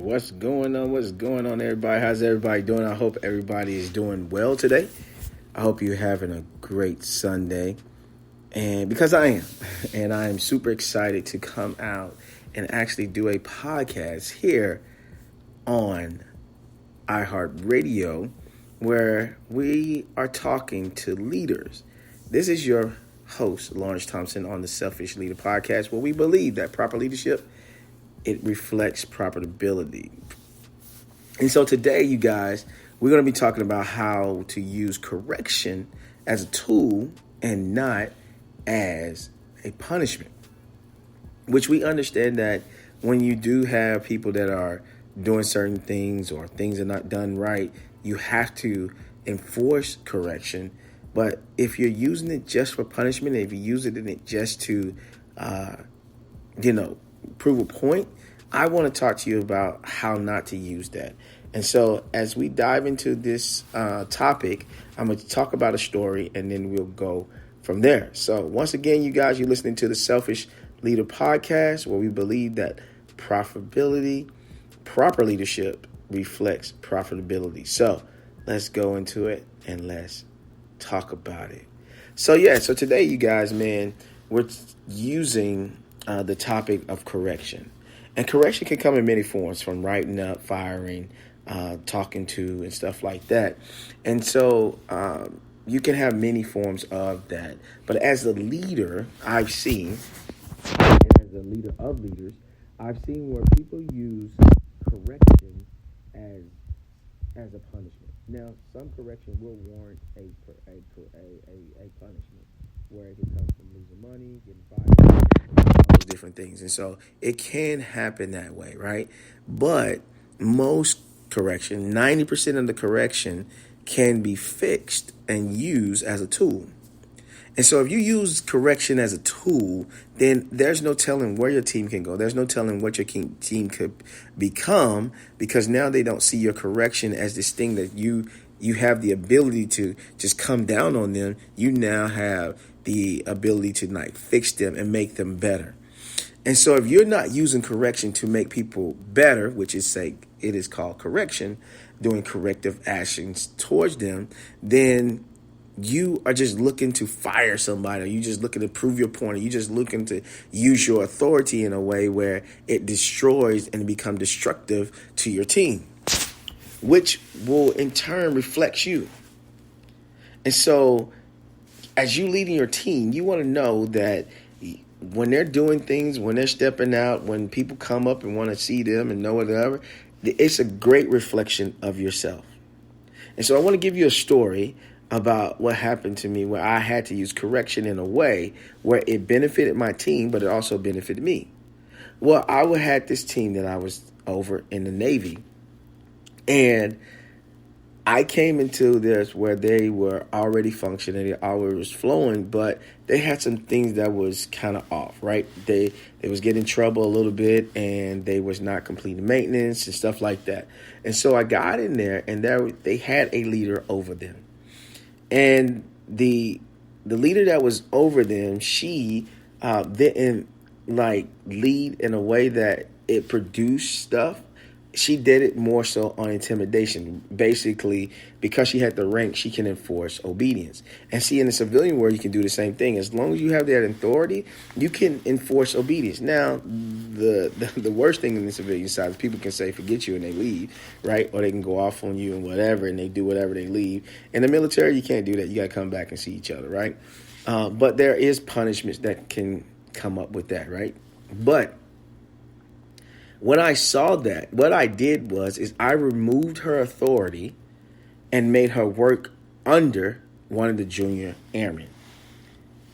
What's going on? What's going on, everybody? How's everybody doing? I hope everybody is doing well today. I hope you're having a great Sunday. And because I am, and I am super excited to come out and actually do a podcast here on iHeartRadio where we are talking to leaders. This is your host, Lawrence Thompson, on the Selfish Leader Podcast, where we believe that proper leadership, it reflects profitability. And so today, you guys, we're going to be talking about how to use correction as a tool and not as a punishment, which we understand that when you do have people that are doing certain things or things are not done right, you have to enforce correction. But if you're using it just for punishment, if you're using it just to, prove a point, I want to talk to you about how not to use that. And so as we dive into this topic, I'm going to talk about a story and then we'll go from there. So once again, you guys, you're listening to the Selfish Leader Podcast, where we believe that profitability, proper leadership reflects profitability. So let's go into it and let's talk about it. So today, you guys, man, we're using the topic of correction. And correction can come in many forms, from writing up, firing, talking to, and stuff like that. And so you can have many forms of that. But as a leader, I've seen, and as a leader of leaders, I've seen where people use correction as a punishment. Now, some correction will warrant a punishment, where it can come from losing money, getting fired, all those different things. And so it can happen that way, right? But most correction, 90% of the correction, can be fixed and used as a tool. And so if you use correction as a tool, then there's no telling where your team can go. There's no telling what your team could become, because now they don't see your correction as this thing that you have the ability to just come down on them. You now have the ability to fix them and make them better. And so if you're not using correction to make people better, which is it is called correction, doing corrective actions towards them, then you are just looking to fire somebody, or you just looking to prove your point, or you just looking to use your authority in a way where it destroys and become destructive to your team, which will in turn reflect you. And so as you leading your team, you want to know that when they're doing things, when they're stepping out, when people come up and want to see them and know whatever, it's a great reflection of yourself. And so I want to give you a story about what happened to me, where I had to use correction in a way where it benefited my team, but it also benefited me. Well, I had this team that I was over in the Navy, and I came into this where they were already functioning, it already was flowing, but they had some things that was kind of off, right? They was getting in trouble a little bit, and they was not completing maintenance and stuff like that. And so I got in there, and they had a leader over them. And the leader that was over them, she didn't lead in a way that it produced stuff. She did it more so on intimidation. Basically, because she had the rank, she can enforce obedience. And see, in the civilian world, you can do the same thing. As long as you have that authority, you can enforce obedience. Now, the worst thing in the civilian side is people can say, forget you, and they leave, right? Or they can go off on you and whatever, and they do whatever, they leave. In the military, you can't do that. You got to come back and see each other, right? But there is punishments that can come up with that, right? But when I saw that, what I did is I removed her authority and made her work under one of the junior airmen.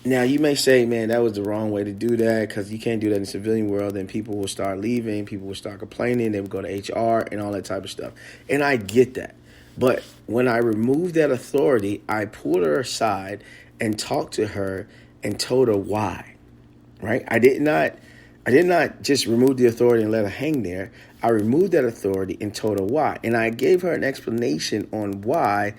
Now, you may say, man, that was the wrong way to do that, because you can't do that in the civilian world. Then people will start leaving. People will start complaining. They will go to HR and all that type of stuff. And I get that. But when I removed that authority, I pulled her aside and talked to her and told her why, right? I did not just remove the authority and let her hang there. I removed that authority and told her why. And I gave her an explanation on why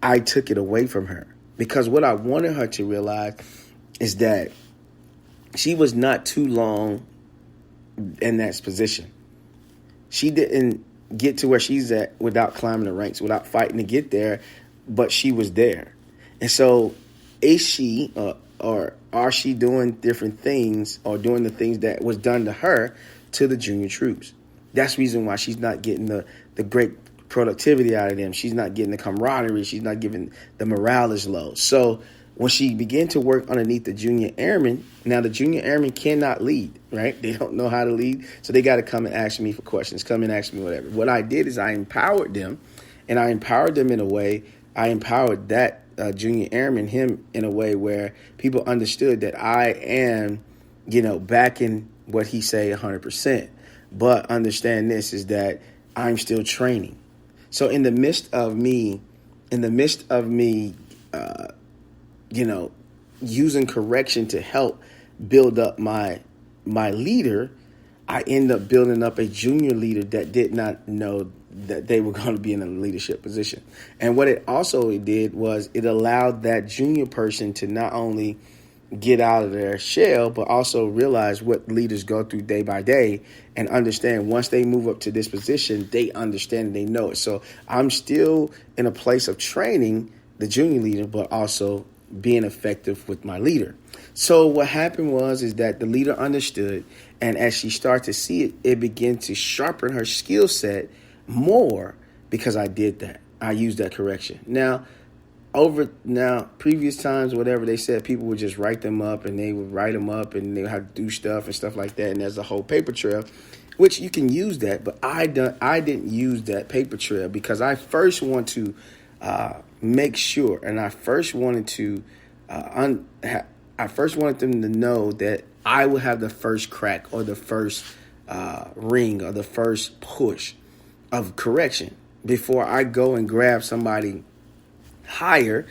I took it away from her. Because what I wanted her to realize is that she was not too long in that position. She didn't get to where she's at without climbing the ranks, without fighting to get there, but she was there. And so is she or are she doing different things or doing the things that was done to her to the junior troops? That's the reason why she's not getting the great productivity out of them. She's not getting the camaraderie. She's not giving the morale is low. So when she began to work underneath the junior airmen, now the junior airmen cannot lead, right? They don't know how to lead. So they got to come and ask me for questions, come and ask me whatever. What I did is I empowered them, and I empowered them in a way. I empowered that junior airman, him, in a way where people understood that I am, backing what he say 100%. But understand this is that I'm still training. So in the midst of me, using correction to help build up my leader, I end up building up a junior leader that did not know that they were going to be in a leadership position. And what it also did was it allowed that junior person to not only get out of their shell, but also realize what leaders go through day by day and understand once they move up to this position, they understand and they know it. So I'm still in a place of training the junior leader, but also being effective with my leader. So what happened is that the leader understood, and as she started to see it, it began to sharpen her skill set more because I did that. I used that correction. Now, previous times, whatever they said, people would just write them up and they would write them up and they would have to do stuff and stuff like that. And there's a whole paper trail, which you can use that. But I didn't use that paper trail because I first want to make sure, and I first wanted to, I first wanted them to know that I would have the first crack or the first ring or the first push of correction before I go and grab somebody higher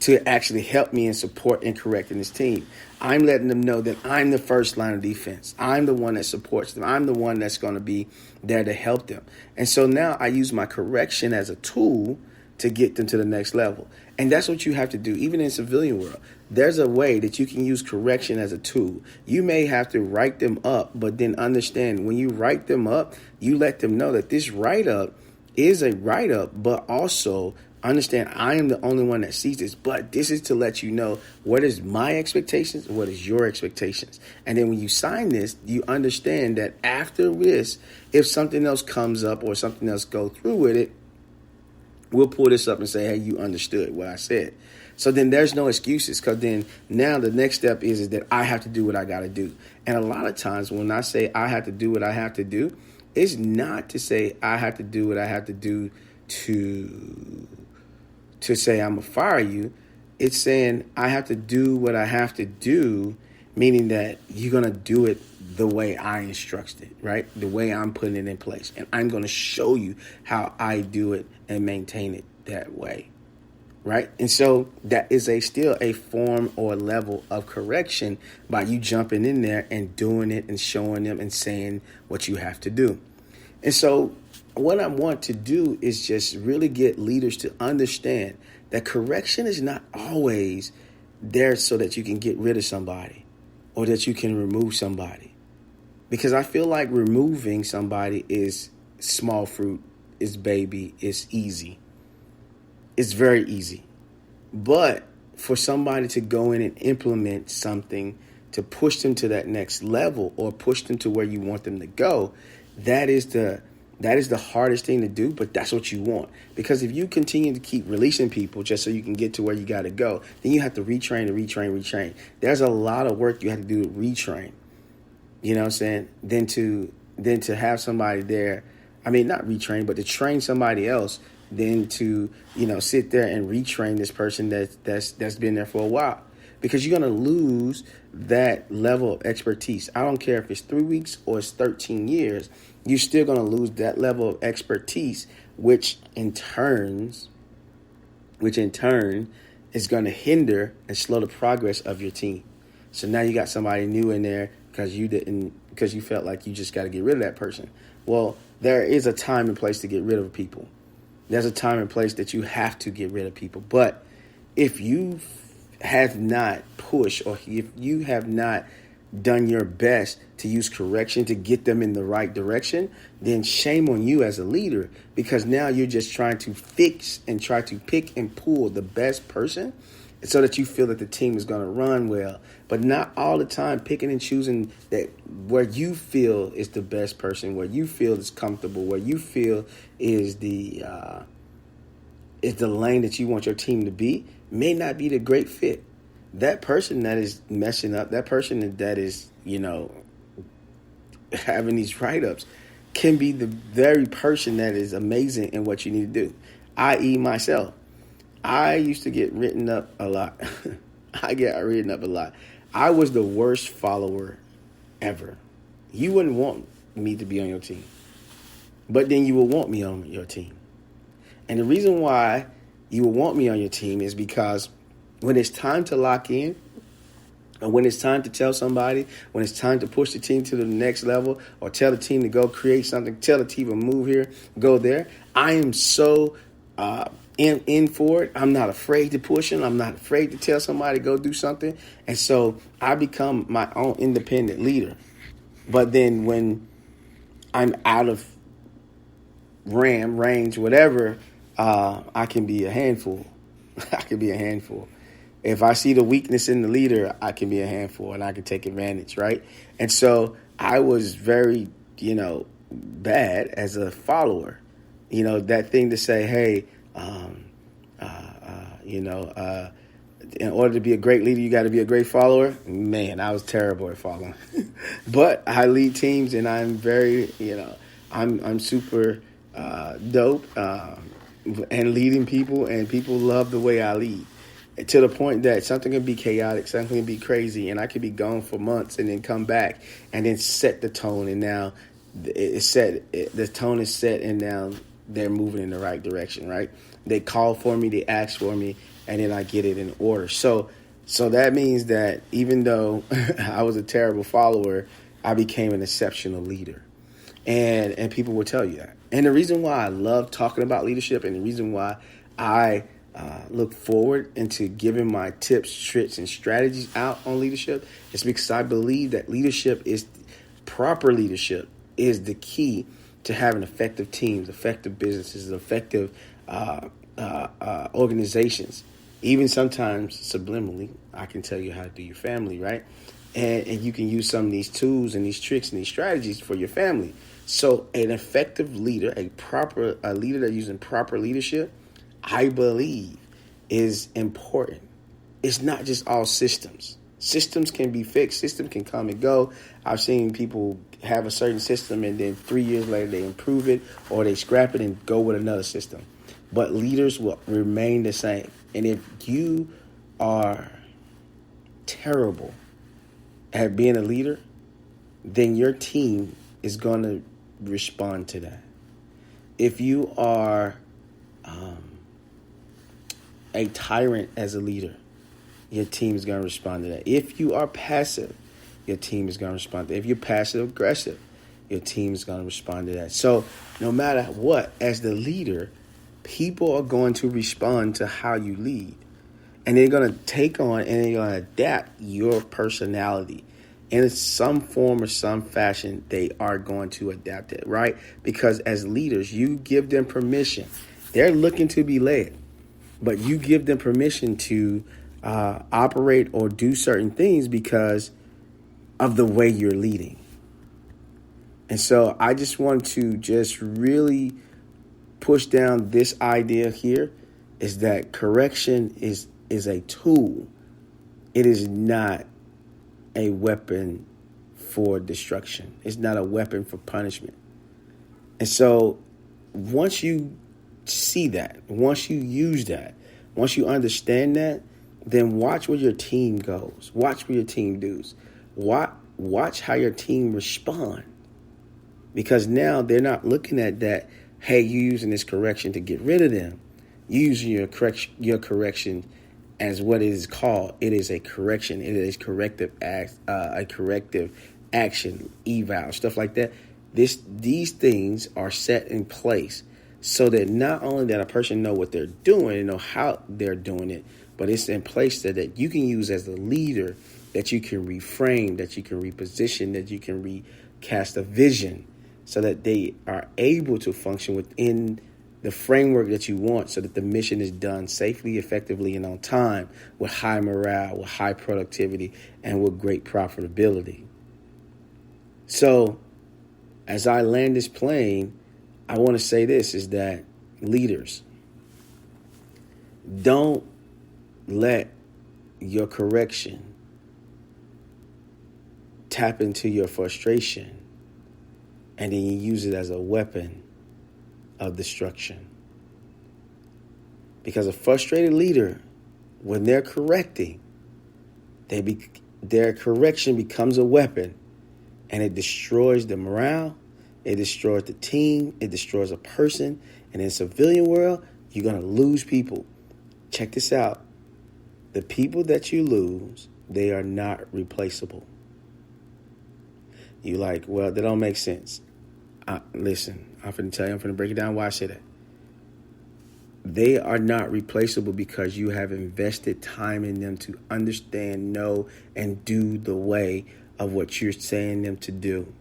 to actually help me and support and correcting this team. I'm letting them know that I'm the first line of defense. I'm the one that supports them. I'm the one that's going to be there to help them. And so now I use my correction as a tool to get them to the next level. And that's what you have to do. Even in civilian world, there's a way that you can use correction as a tool. You may have to write them up, but then understand when you write them up, you let them know that this write-up is a write-up, but also understand I am the only one that sees this, but this is to let you know what is my expectations, what is your expectations. And then when you sign this, you understand that after this, if something else comes up or something else go through with it, we'll pull this up and say, hey, you understood what I said. So then there's no excuses, because then now the next step is that I have to do what I got to do. And a lot of times when I say I have to do what I have to do, it's not to say I have to do what I have to do to say I'm going to fire you. It's saying I have to do what I have to do, meaning that you're going to do it the way I instructed, right? The way I'm putting it in place. And I'm going to show you how I do it and maintain it that way, right? And so that is still a form or level of correction by you jumping in there and doing it and showing them and saying what you have to do. And so what I want to do is just really get leaders to understand that correction is not always there so that you can get rid of somebody or that you can remove somebody. Because I feel like removing somebody is small fruit, is baby, is easy. It's very easy. But for somebody to go in and implement something to push them to that next level or push them to where you want them to go, that is the hardest thing to do, but that's what you want. Because if you continue to keep releasing people just so you can get to where you got to go, then you have to retrain. There's a lot of work you have to do to retrain. You know what I'm saying? Then to have somebody there, I mean, not retrain, but to train somebody else, then to, sit there and retrain this person that's been there for a while. Because you're going to lose that level of expertise. I don't care if it's 3 weeks or it's 13 years, you're still going to lose that level of expertise, which in turn is going to hinder and slow the progress of your team. So now you got somebody new in there because you felt like you just got to get rid of that person. Well, there is a time and place to get rid of people. There's a time and place that you have to get rid of people. But if you have not pushed or if you have not done your best to use correction to get them in the right direction, then shame on you as a leader, because now you're just trying to fix and try to pick and pull the best person so that you feel that the team is going to run well, but not all the time picking and choosing that where you feel is the best person, where you feel is comfortable, where you feel is the lane that you want your team to be, may not be the great fit. That person that is messing up, that person that is, having these write-ups can be the very person that is amazing in what you need to do, i.e. myself. I used to get written up a lot. I get written up a lot. I was the worst follower ever. You wouldn't want me to be on your team, but then you will want me on your team. And the reason why you will want me on your team is because when it's time to lock in, and when it's time to tell somebody, when it's time to push the team to the next level, or tell the team to go create something, tell the team to move here, go there, I am so in for it. I'm not afraid to push them. I'm not afraid to tell somebody to go do something. And so I become my own independent leader. But then when I'm out of range, whatever, I can be a handful. I can be a handful. If I see the weakness in the leader, I can be a handful and I can take advantage, right? And so I was very, bad as a follower. That thing to say, hey, in order to be a great leader, you got to be a great follower. Man, I was terrible at following. But I lead teams, and I'm very, I'm super dope and leading people, and people love the way I lead. To the point that something can be chaotic, something can be crazy, and I could be gone for months and then come back and then set the tone. And now the tone is set, and now they're moving in the right direction, right? They call for me, they ask for me, and then I get it in order. So that means that even though I was a terrible follower, I became an exceptional leader. And people will tell you that. And the reason why I love talking about leadership, and the reason why I look forward into giving my tips, tricks, and strategies out on leadership is because I believe that proper leadership is the key to having effective teams, effective businesses, effective organizations. Even sometimes subliminally, I can tell you how to do your family, right? And you can use some of these tools and these tricks and these strategies for your family. So an effective leader, a leader that's using proper leadership, I believe, is important. It's not just all systems. Systems can be fixed. Systems can come and go. I've seen people have a certain system and then 3 years later they improve it or they scrap it and go with another system. But leaders will remain the same. And if you are terrible at being a leader, then your team is going to respond to that. If you are a tyrant as a leader, your team is going to respond to that. If you are passive, your team is going to respond to that. If you're passive aggressive, your team is going to respond to that. So no matter what, as the leader, people are going to respond to how you lead. And they're going to take on and they're going to adapt your personality. In some form or some fashion, they are going to adapt it, right? Because as leaders, you give them permission. They're looking to be led, but you give them permission to operate or do certain things because of the way you're leading. And so I just want to just really push down this idea here is that correction is a tool. It is not a weapon for destruction. It's not a weapon for punishment. And so once you see that, once you use that, once you understand that, then watch where your team goes. Watch where your team does. Watch how your team respond. Because now they're not looking at that, hey, you're using this correction to get rid of them. You're using your correction as what it is called. It is a correction. It is corrective action, eval, stuff like that. These things are set in place so that not only that a person know what they're doing and know how they're doing it, but it's in place that you can use as a leader, that you can reframe, that you can reposition, that you can recast a vision so that they are able to function within the framework that you want, so that the mission is done safely, effectively, and on time, with high morale, with high productivity, and with great profitability. So as I land this plane, I want to say this, is that leaders, don't let your correction tap into your frustration and then you use it as a weapon of destruction. Because a frustrated leader, when they're correcting, their correction becomes a weapon, and it destroys the morale, it destroys the team, it destroys a person. And in the civilian world, you're going to lose people. Check this out. The people that you lose, they are not replaceable. You like, well, that don't make sense. Listen, I'm going to tell you, I'm going to break it down why I say that. They are not replaceable because you have invested time in them to understand, know, and do the way of what you're saying them to do.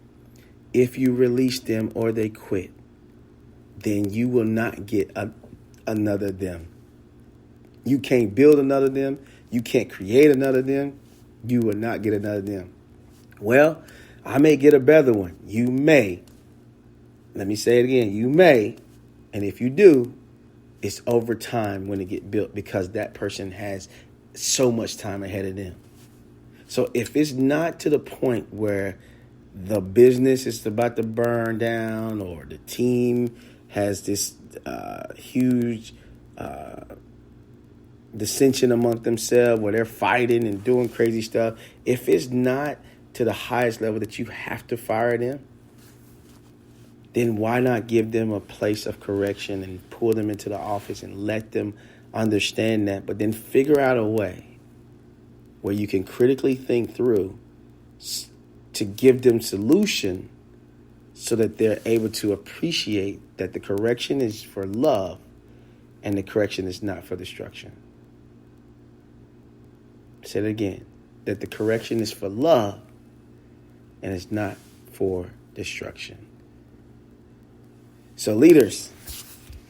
If you release them or they quit, then you will not get another them. You can't build another them. You can't create another them. You will not get another them. Well, I may get a better one. You may. Let me say it again. You may. And if you do, it's over time when it get built, because that person has so much time ahead of them. So if it's not to the point where the business is about to burn down, or the team has this huge dissension among themselves where they're fighting and doing crazy stuff, if it's not to the highest level that you have to fire them, then why not give them a place of correction and pull them into the office and let them understand that, but then figure out a way where you can critically think through to give them solution so that they're able to appreciate that the correction is for love and the correction is not for destruction. Say it again, that the correction is for love and it's not for destruction. So leaders,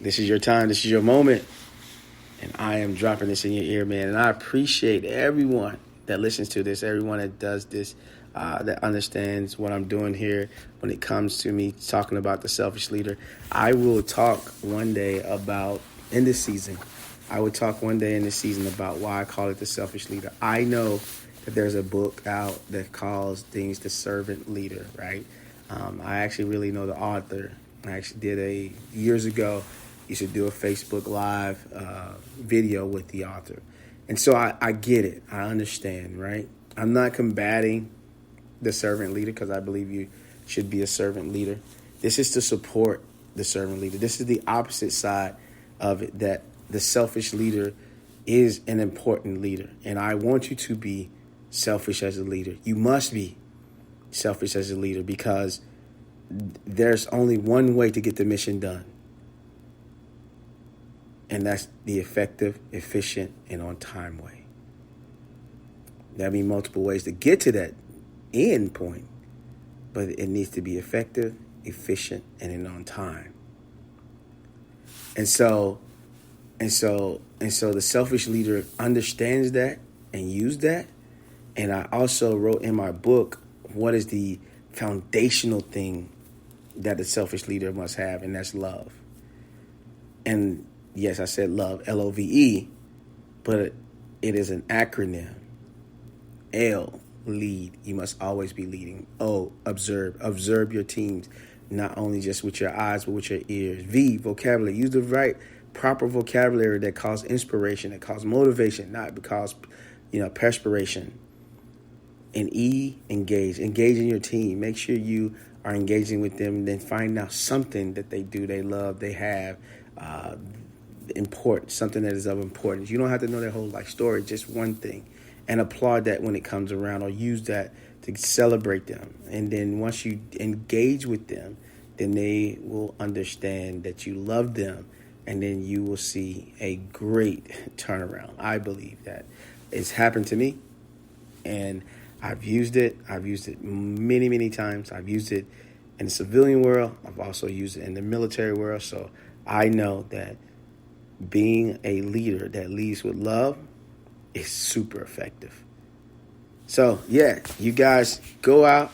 this is your time, this is your moment, and I am dropping this in your ear, man. And I appreciate everyone that listens to this, everyone that does this, that understands what I'm doing here when it comes to me talking about the selfish leader. I will talk one day about, in this season, about why I call it the selfish leader. I know that there's a book out that calls things the servant leader, right? I actually really know the author. I actually did years ago, used to do a Facebook Live video with the author. And so I get it. I understand, right? I'm not combating the servant leader because I believe you should be a servant leader. This is to support the servant leader. This is the opposite side of it, that the selfish leader is an important leader. And I want you to be selfish as a leader. You must be selfish as a leader, because there's only one way to get the mission done. And that's the effective, efficient, and on-time way. There'll be multiple ways to get to that end point, but it needs to be effective, efficient, and on time. And so the selfish leader understands that and uses that. And I also wrote in my book, what is the foundational thing that the selfish leader must have, and that's love. And yes, I said love, Love, but it is an acronym. L, lead. You must always be leading. O, observe your teams, not only just with your eyes, but with your ears. V, vocabulary. Use the right, proper vocabulary that causes inspiration, that causes motivation, not because, perspiration. And E, engage. Engage in your team. Make sure you are engaging with them, then find out something that they do, they love, they have, important, something that is of importance. You don't have to know their whole life story, just one thing, and applaud that when it comes around, or use that to celebrate them. And then once you engage with them, then they will understand that you love them, and then you will see a great turnaround. I believe that it's happened to me, and I've used it. I've used it many, many times. I've used it in the civilian world. I've also used it in the military world. So I know that being a leader that leads with love is super effective. So, yeah, you guys go out,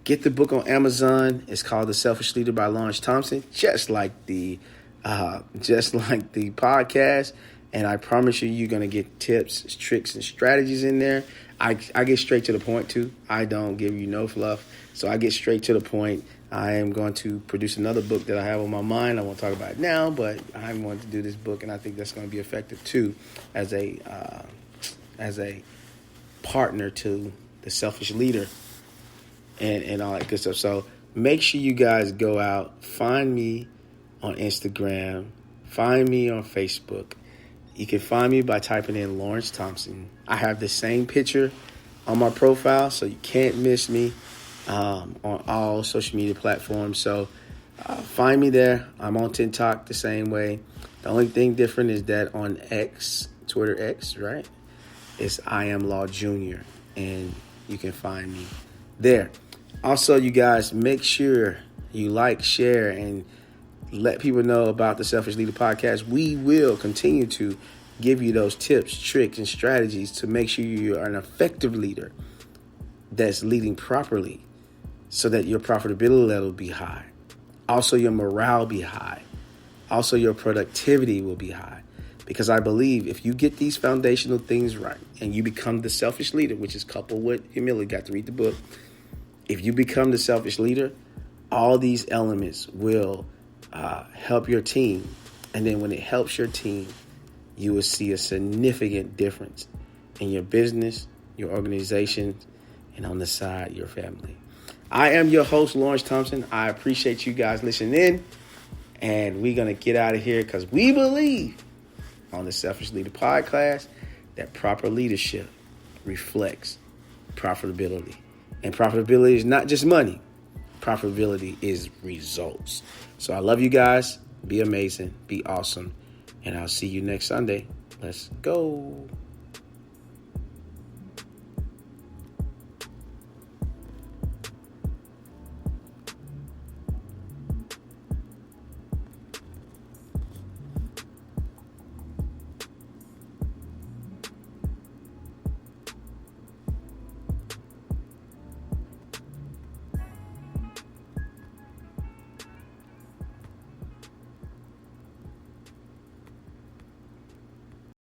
get the book on Amazon. It's called The Selfish Leader by Lawrence Thompson, just like the podcast. And I promise you, you're going to get tips, tricks, and strategies in there. I get straight to the point, too. I don't give you no fluff. So I get straight to the point. I am going to produce another book that I have on my mind. I won't talk about it now, but I'm going to do this book, and I think that's going to be effective, too, as a partner to the selfish leader and all that good stuff. So make sure you guys go out, find me on Instagram, find me on Facebook. You can find me by typing in Lawrence Thompson. I have the same picture on my profile, so you can't miss me on all social media platforms. So find me there. I'm on TikTok the same way. The only thing different is that on X, Twitter X, right? It's I Am Law Jr., and you can find me there. Also, you guys, make sure you like, share, and let people know about the Selfish Leader podcast. We will continue to give you those tips, tricks, and strategies to make sure you are an effective leader that's leading properly so that your profitability level will be high. Also, your morale be high. Also, your productivity will be high. Because I believe if you get these foundational things right and you become the selfish leader, which is coupled with humility, got to read the book. If you become the selfish leader, all these elements will help your team. And then when it helps your team, you will see a significant difference in your business, your organization, and on the side, your family. I am your host, Lawrence Thompson. I appreciate you guys listening in. And we're going to get out of here because we believe on the Selfish Leader podcast that proper leadership reflects profitability. And profitability is not just money. Profitability is results. So I love you guys. Be amazing. Be awesome. And I'll see you next Sunday. Let's go.